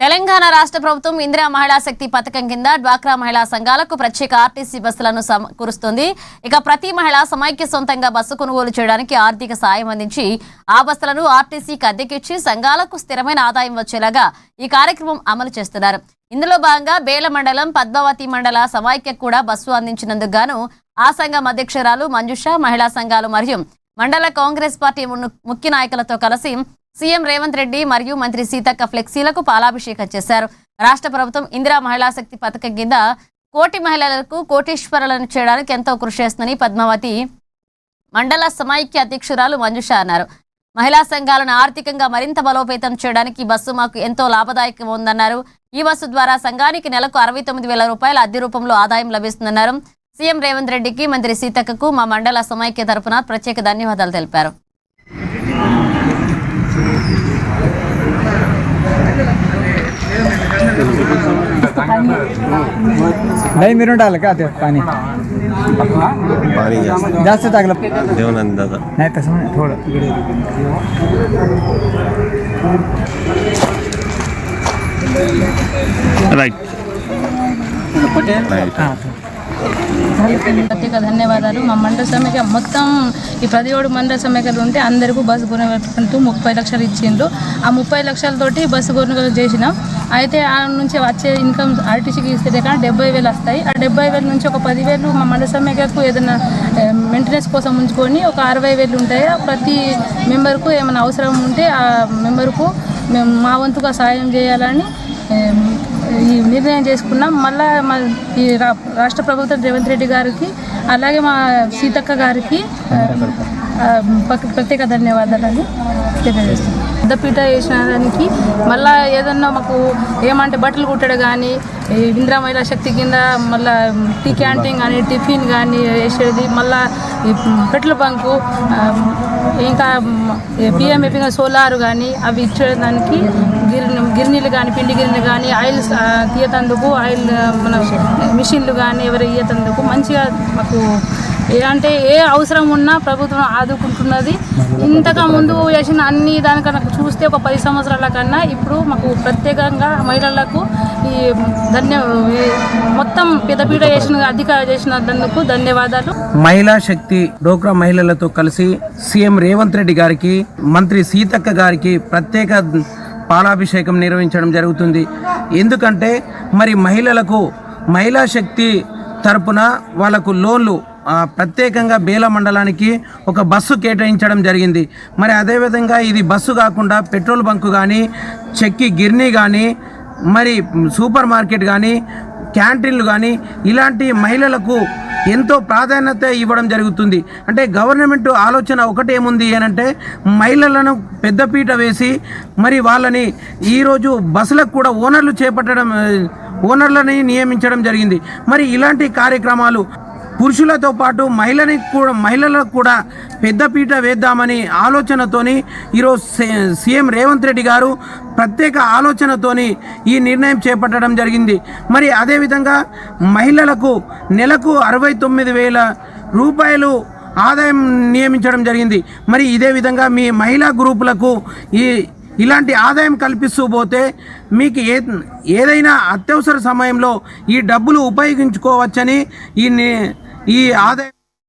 తెలంగాణ రాష్ట్ర ప్రభుత్వం ఇందిరా మహిళా శక్తి పథకం కింద డ్వాక్రా మహిళా సంఘాలకు ప్రత్యేక ఆర్టీసీ బస్సులను సమకూరుస్తుంది. ఇక ప్రతి మహిళ సమైక్య సొంతంగా బస్సు కొనుగోలు చేయడానికి ఆర్థిక సాయం అందించి ఆ బస్సులను ఆర్టీసీకి అద్దెకిచ్చి సంఘాలకు స్థిరమైన ఆదాయం వచ్చేలాగా ఈ కార్యక్రమం అమలు చేస్తున్నారు. ఇందులో భాగంగా బేల మండలం పద్మావతి మండల సమైక్య కూడా బస్సు అందించినందుకు గాను ఆ సంఘం అధ్యక్షురాలు మంజుష, మహిళా సంఘాలు మరియు మండల కాంగ్రెస్ పార్టీ ముఖ్య నాయకులతో కలిసి సీఎం రేవంత్ రెడ్డి మరియు మంత్రి సీతక్క ఫ్లెక్సీలకు పాలాభిషేకం చేశారు. రాష్ట్ర ప్రభుత్వం ఇందిరా మహిళా శక్తి పథకం కింద కోటి మహిళలకు కోటీశ్వరులను చేయడానికి ఎంతో కృషి చేస్తుందని పద్మావతి మండల సమైక్య అధ్యక్షురాలు మంజుష అన్నారు. మహిళా సంఘాలను ఆర్థికంగా మరింత బలోపేతం చేయడానికి బస్సు మాకు ఎంతో లాభదాయకంగా ఉందన్నారు. ఈ బస్సు ద్వారా సంఘానికి నెలకు 69,000 రూపాయల అద్దె రూపంలో ఆదాయం లభిస్తుందన్నారు. సీఎం రేవంత్ రెడ్డికి, మంత్రి సీతక్కకు మా మండల సమైక్య తరపున ప్రత్యేక ధన్యవాదాలు తెలిపారు. नहीं मिनट डाल क्या आते पानी जास्त टाकलं देवनंद दादा नाही तसं नाही थोडं राइट ప్రత్యేక ధన్యవాదాలు. మా మండల సమైక్య మొత్తం ఈ 17 మండల సమైక్యలు ఉంటే అందరికీ బస్సు కొనుగోలు 30 లక్షలు ఇచ్చిండ్రు. ఆ 30 లక్షలతోటి బస్సు కొనుగోలు చేసినాం. అయితే ఆ నుంచి వచ్చే ఇన్కమ్ ఆర్టీసీకి ఇస్తే కానీ 70,000 వస్తాయి. ఆ 70,000 నుంచి ఒక 10,000 మా మండల సమైక్యకు ఏదైనా మెయింటెనెన్స్ కోసం ఉంచుకొని ఒక 60,000 ఉంటాయి. ప్రతి మెంబర్కు ఏమైనా అవసరం ఉంటే ఆ మెంబర్కు మేము మా వంతుగా సాయం చేయాలని ఈ నిర్ణయం చేసుకున్నాం. మళ్ళీ మా ఈ రాష్ట్ర ప్రభుత్వం రేవంత్ రెడ్డి గారికి అలాగే మా సీతక్క గారికి ప్రత్యేక ధన్యవాదాలని తెలియజేస్తాం. పెద్దపీట వేసిన దానికి మళ్ళీ ఏదన్నా మాకు ఏమంటే బట్టలు కుట్టడం కానీ ఇందిరా మహిళా శక్తి కింద మళ్ళీ టీ క్యాంటీన్ కానీ టిఫిన్ కానీ వేసేది, మళ్ళీ పెట్రోల్ బంకు ఇంకా పిఎంఏపీ సోలార్ కానీ అవి ఇచ్చేదానికి గిర్నీలు కానీ పిండి గిర్నీలు కానీ ఆయిల్ తీయతందుకు ఆయిల్ మన మిషన్లు కానీ ఎవరు ఇయ్యతందుకు మంచిగా మాకు అంటే ఏ అవసరం ఉన్నా ప్రభుత్వం ఆదుకుంటున్నది. ఇంతగా ముందు చేసిన అన్ని దానికన్నా చూస్తే ఒక 10 సంవత్సరాల కన్నా ఇప్పుడు మాకు ప్రత్యేకంగా మహిళలకు ఈ మొత్తం పెద్దపీట చేసినందుకు ధన్యవాదాలు. మహిళా శక్తి డోక్రా మహిళలతో కలిసి సీఎం రేవంత్ రెడ్డి గారికి, మంత్రి సీతక్క గారికి ప్రత్యేక పాలాభిషేకం నిర్వహించడం జరుగుతుంది. ఎందుకంటే మరి మహిళలకు మహిళా శక్తి తరపున వాళ్ళకు లోన్లు ప్రత్యేకంగా బేల మండలానికి ఒక బస్సు కేటాయించడం జరిగింది. మరి అదేవిధంగా ఇది బస్సు కాకుండా పెట్రోల్ బంకు కానీ, చెక్కి గిర్నీ కానీ, మరి సూపర్ మార్కెట్ కానీ, క్యాంటీన్లు కానీ ఇలాంటి మహిళలకు ఎంతో ప్రాధాన్యత ఇవ్వడం జరుగుతుంది. అంటే గవర్నమెంట్ ఆలోచన ఒకటేముంది అనంటే మహిళలను పెద్దపీట వేసి మరి వాళ్ళని ఈరోజు బస్సులకు కూడా ఓనర్లని నియమించడం జరిగింది. మరి ఇలాంటి కార్యక్రమాలు పురుషులతో పాటు మహిళలకు కూడా పెద్దపీట వేద్దామని ఆలోచనతోని ఈరోజు సీఎం రేవంత్ రెడ్డి గారు ప్రత్యేక ఆలోచనతోని ఈ నిర్ణయం చేపట్టడం జరిగింది. మరి అదేవిధంగా మహిళలకు నెలకు 69,000 రూపాయలు ఆదాయం నియమించడం జరిగింది. మరి ఇదే విధంగా మీ మహిళా గ్రూపులకు ఇలాంటి ఆదాయం కల్పిస్తూ పోతే మీకు ఏదైనా అత్యవసర సమయంలో ఈ డబ్బులు ఉపయోగించుకోవచ్చని ఈ ఆదాయం